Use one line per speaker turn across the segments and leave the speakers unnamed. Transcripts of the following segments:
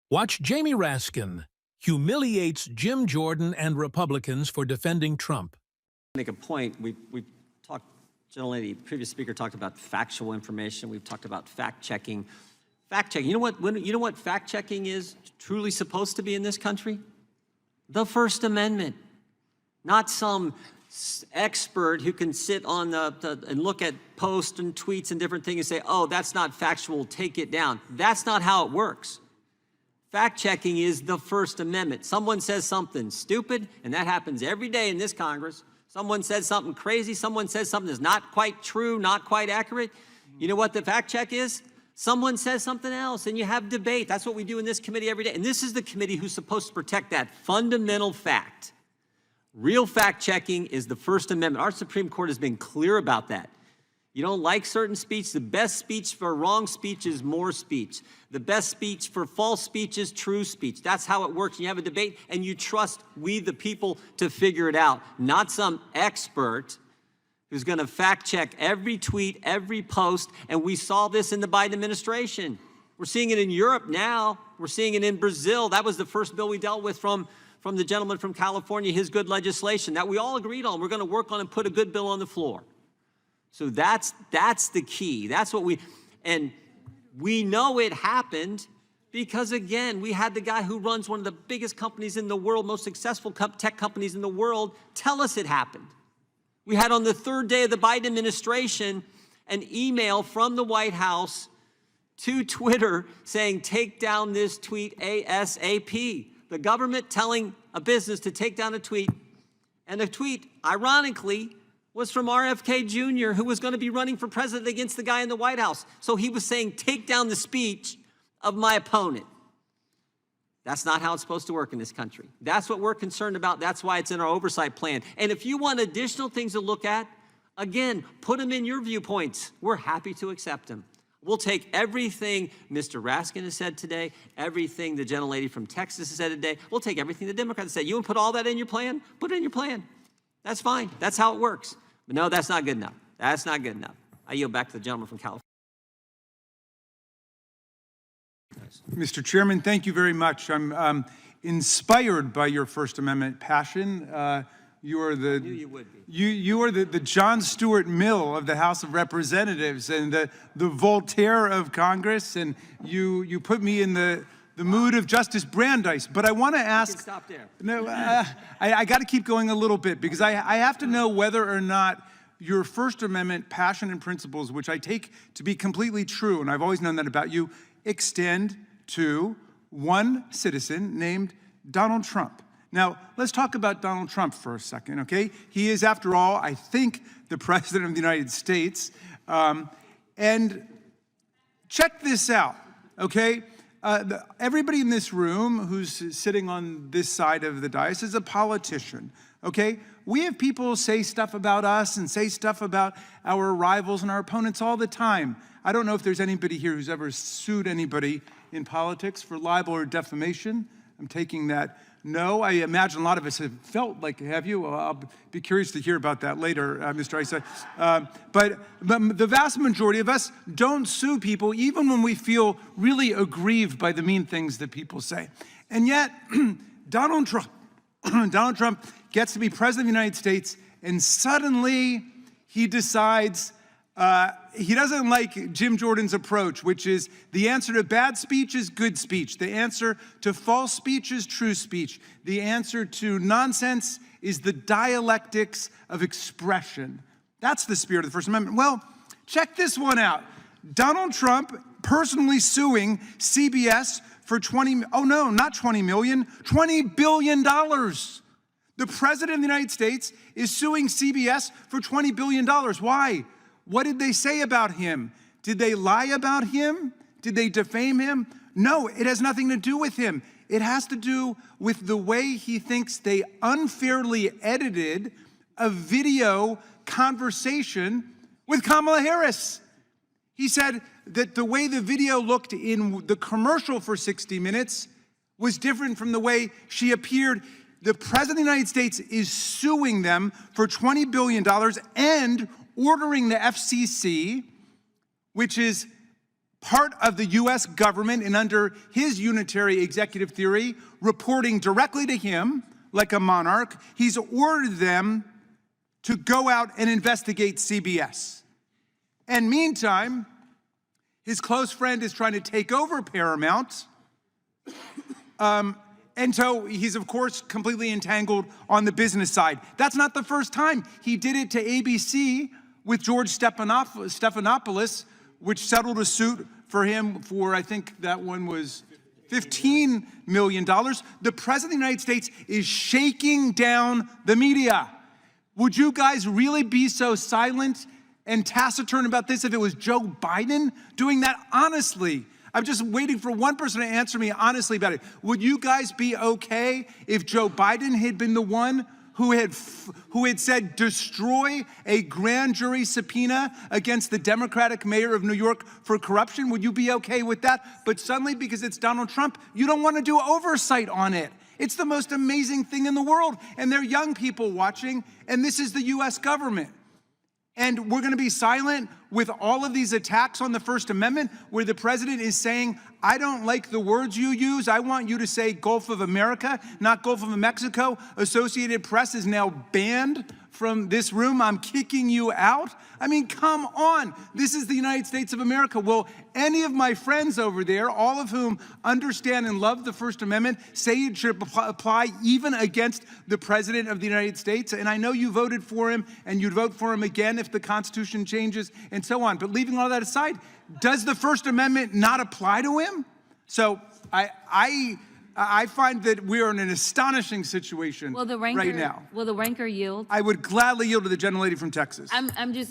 Watch Jamie Raskin humiliates Jim Jordan and Republicans for defending Trump.
Make a point. We talked, generally, the previous speaker talked about factual information. We've talked about fact-checking. Fact-checking, you know what fact-checking is truly supposed to be in this country? The First Amendment. Not some expert who can sit on and look at posts and tweets and different things and say, oh, that's not factual, take it down. That's not how it works. Fact-checking is the First Amendment. Someone says something stupid, and that happens every day in this Congress. Someone says something crazy. Someone says something that's not quite true, not quite accurate. You know what the fact check is? Someone says something else, and you have debate. That's what we do in this committee every day. And this is the committee who's supposed to protect that fundamental fact. Real fact-checking is the First Amendment. Our Supreme Court has been clear about that. You don't like certain speech, the best speech for wrong speech is more speech. The best speech for false speech is true speech. That's how it works. You have a debate, and you trust we, the people, to figure it out, not some expert who's going to fact-check every tweet, every post, and we saw this in the Biden administration. We're seeing it in Europe now. We're seeing it in Brazil. That was the first bill we dealt with from the gentleman from California, his good legislation that we all agreed on. We're going to work on and put a good bill on the floor. So that's the key. That's what and we know it happened because, again, we had the guy who runs one of the biggest companies in the world, most successful tech companies in the world, tell us it happened. We had on the third day of the Biden administration an email from the White House to Twitter saying, take down this tweet ASAP. The government telling a business to take down a tweet, and the tweet, ironically, was from RFK Jr., who was going to be running for president against the guy in the White House. So he was saying, take down the speech of my opponent. That's not how it's supposed to work in this country. That's what we're concerned about. That's why it's in our oversight plan. And if you want additional things to look at, again, put them in your viewpoints. We're happy to accept them. We'll take everything Mr. Raskin has said today, everything the gentlelady from Texas has said today. We'll take everything the Democrats said. You want to put all that in your plan? Put it in your plan. That's fine. That's how it works. But no, that's not good enough. That's not good enough. I yield back to the gentleman from California.
Mr. Chairman, thank you very much. I'm inspired by your First Amendment passion. You are the you are the John Stuart Mill of the House of Representatives and the Voltaire of Congress, and you put me in the mood of Justice Brandeis. But I want to ask.
You can stop there.
No, I got to keep going a little bit because I have to know whether or not your First Amendment passion and principles, which I take to be completely true, and I've always known that about you, extend to one citizen named Donald Trump. Now, let's talk about Donald Trump for a second, okay? He is, after all, I think, the President of the United States. And check this out, okay? Everybody in this room who's sitting on this side of the dais is a politician, okay? We have people say stuff about us and say stuff about our rivals and our opponents all the time. I don't know if there's anybody here who's ever sued anybody in politics for libel or defamation. I'm taking that no. I imagine a lot of us have felt like, have you? Well, I'll be curious to hear about that later, Mr. Issa. But the vast majority of us don't sue people even when we feel really aggrieved by the mean things that people say. And yet, Donald Trump gets to be president of the United States, and suddenly he decides he doesn't like Jim Jordan's approach, which is the answer to bad speech is good speech. The answer to false speech is true speech. The answer to nonsense is the dialectics of expression. That's the spirit of the First Amendment. Well, check this one out. Donald Trump personally suing CBS for $20 billion. The President of the United States is suing CBS for $20 billion. Why? What did they say about him? Did they lie about him? Did they defame him? No, it has nothing to do with him. It has to do with the way he thinks they unfairly edited a video conversation with Kamala Harris. He said that the way the video looked in the commercial for 60 Minutes was different from the way she appeared. The President of the United States is suing them for $20 billion and ordering the FCC, which is part of the US government and under his unitary executive theory, reporting directly to him like a monarch. He's ordered them to go out and investigate CBS. And meantime, his close friend is trying to take over Paramount. And so he's, of course, completely entangled on the business side. That's not the first time. He did it to ABC with George Stephanopoulos, which settled a suit for him for, I think that one was $15 million. The President of the United States is shaking down the media. Would you guys really be so silent and taciturn about this if it was Joe Biden doing that? Honestly, I'm just waiting for one person to answer me honestly about it. Would you guys be okay if Joe Biden had been the one who had said destroy a grand jury subpoena against the Democratic mayor of New York for corruption? Would you be okay with that? But suddenly, because it's Donald Trump, you don't want to do oversight on it. It's the most amazing thing in the world. And there are young people watching, and this is the US government. And we're going to be silent with all of these attacks on the First Amendment where the president is saying, I don't like the words you use. I want you to say Gulf of America, not Gulf of Mexico. Associated Press is now banned from this room. I'm kicking you out. I mean, come on. This is the United States of America. Will any of my friends over there, all of whom understand and love the First Amendment, say it should apply even against the President of the United States? And I know you voted for him, and you'd vote for him again if the Constitution changes and so on. But leaving all that aside, does the First Amendment not apply to him? So I find that we are in an astonishing situation right now.
Will the ranker yield?
I would gladly yield to the gentlelady from Texas.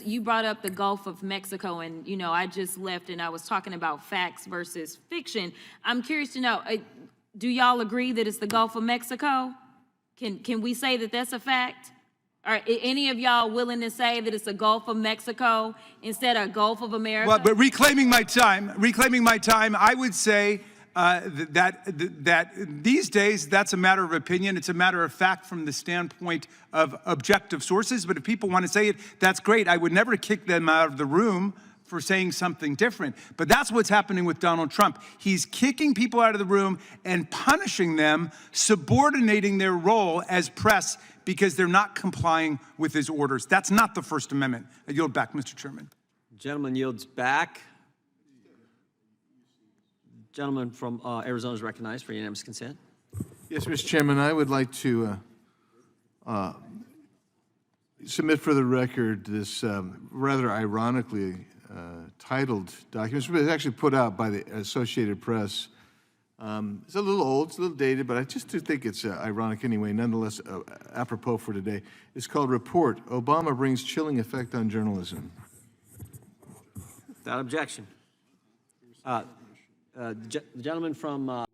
You brought up the Gulf of Mexico, and, you know, I just left and I was talking about facts versus fiction. I'm curious to know, do y'all agree that it's the Gulf of Mexico? Can we say that that's a fact? Are any of y'all willing to say that it's the Gulf of Mexico instead of Gulf of America?
Well, but reclaiming my time, I would say that these days, that's a matter of opinion. It's a matter of fact from the standpoint of objective sources. But if people want to say it, that's great. I would never kick them out of the room for saying something different. But that's what's happening with Donald Trump. He's kicking people out of the room and punishing them, subordinating their role as press because they're not complying with his orders. That's not the First Amendment. I yield back, Mr. Chairman.
Gentleman yields back. Gentleman from Arizona is recognized for unanimous consent.
Yes, Mr. Chairman, I would like to submit for the record this rather ironically titled document. It's actually put out by the Associated Press. It's a little old, it's a little dated, but I just do think it's ironic anyway, nonetheless apropos for today. It's called Report, Obama Brings Chilling Effect on Journalism.
Without objection. The gentleman from